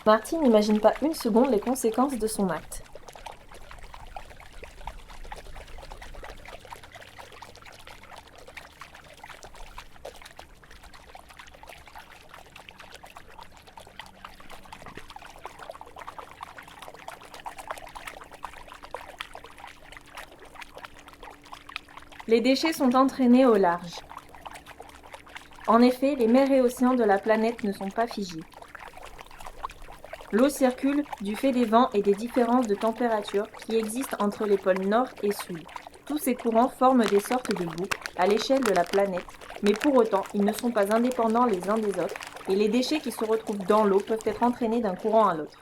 Marty n'imagine pas une seconde les conséquences de son acte. Les déchets sont entraînés au large. En effet, les mers et océans de la planète ne sont pas figés. L'eau circule du fait des vents et des différences de température qui existent entre les pôles nord et sud. Tous ces courants forment des sortes de boucles à l'échelle de la planète, mais pour autant, ils ne sont pas indépendants les uns des autres, et les déchets qui se retrouvent dans l'eau peuvent être entraînés d'un courant à l'autre.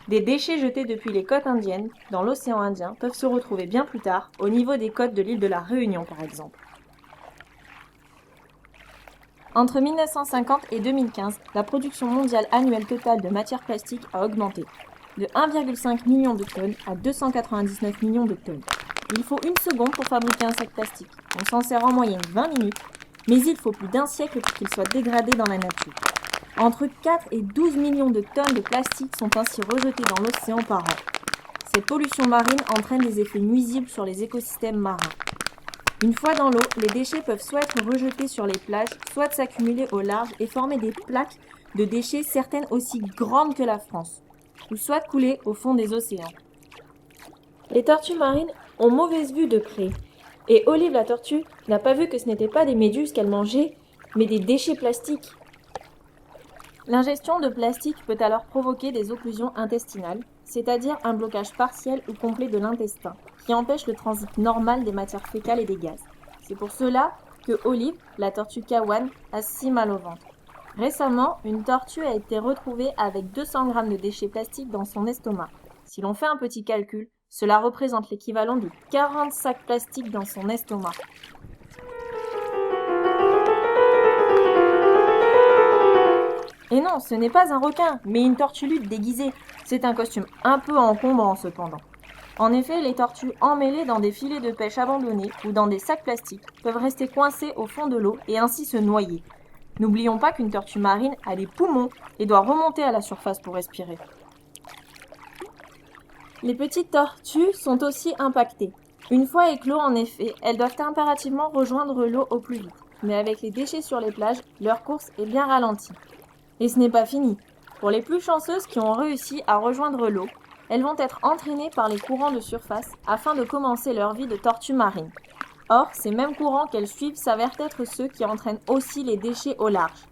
Des déchets jetés depuis les côtes indiennes, dans l'océan Indien, peuvent se retrouver bien plus tard, au niveau des côtes de l'île de la Réunion par exemple. Entre 1950 et 2015, la production mondiale annuelle totale de matières plastiques a augmenté, de 1,5 million de tonnes à 299 millions de tonnes. Il faut une seconde pour fabriquer un sac plastique. On s'en sert en moyenne 20 minutes, mais il faut plus d'un siècle pour qu'il soit dégradé dans la nature. Entre 4 et 12 millions de tonnes de plastique sont ainsi rejetées dans l'océan par an. Cette pollution marine entraîne des effets nuisibles sur les écosystèmes marins. Une fois dans l'eau, les déchets peuvent soit être rejetés sur les plages, soit s'accumuler au large et former des plaques de déchets certaines aussi grandes que la France, ou soit couler au fond des océans. Les tortues marines ont mauvaise vue de près, et Olive la tortue n'a pas vu que ce n'étaient pas des méduses qu'elle mangeait, mais des déchets plastiques. L'ingestion de plastique peut alors provoquer des occlusions intestinales, c'est-à-dire un blocage partiel ou complet de l'intestin, qui empêche le transit normal des matières fécales et des gaz. C'est pour cela que Olive, la tortue Kawan, a si mal au ventre. Récemment, une tortue a été retrouvée avec 200 grammes de déchets plastiques dans son estomac. Si l'on fait un petit calcul, cela représente l'équivalent de 40 sacs plastiques dans son estomac. Et non, ce n'est pas un requin, mais une tortue lutte déguisée. C'est un costume un peu encombrant cependant. En effet, les tortues emmêlées dans des filets de pêche abandonnés ou dans des sacs plastiques peuvent rester coincées au fond de l'eau et ainsi se noyer. N'oublions pas qu'une tortue marine a des poumons et doit remonter à la surface pour respirer. Les petites tortues sont aussi impactées. Une fois éclos, en effet, elles doivent impérativement rejoindre l'eau au plus vite. Mais avec les déchets sur les plages, leur course est bien ralentie. Et ce n'est pas fini. Pour les plus chanceuses qui ont réussi à rejoindre l'eau, elles vont être entraînées par les courants de surface afin de commencer leur vie de tortue marine. Or, ces mêmes courants qu'elles suivent s'avèrent être ceux qui entraînent aussi les déchets au large.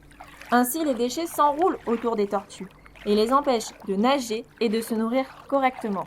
Ainsi, les déchets s'enroulent autour des tortues et les empêchent de nager et de se nourrir correctement.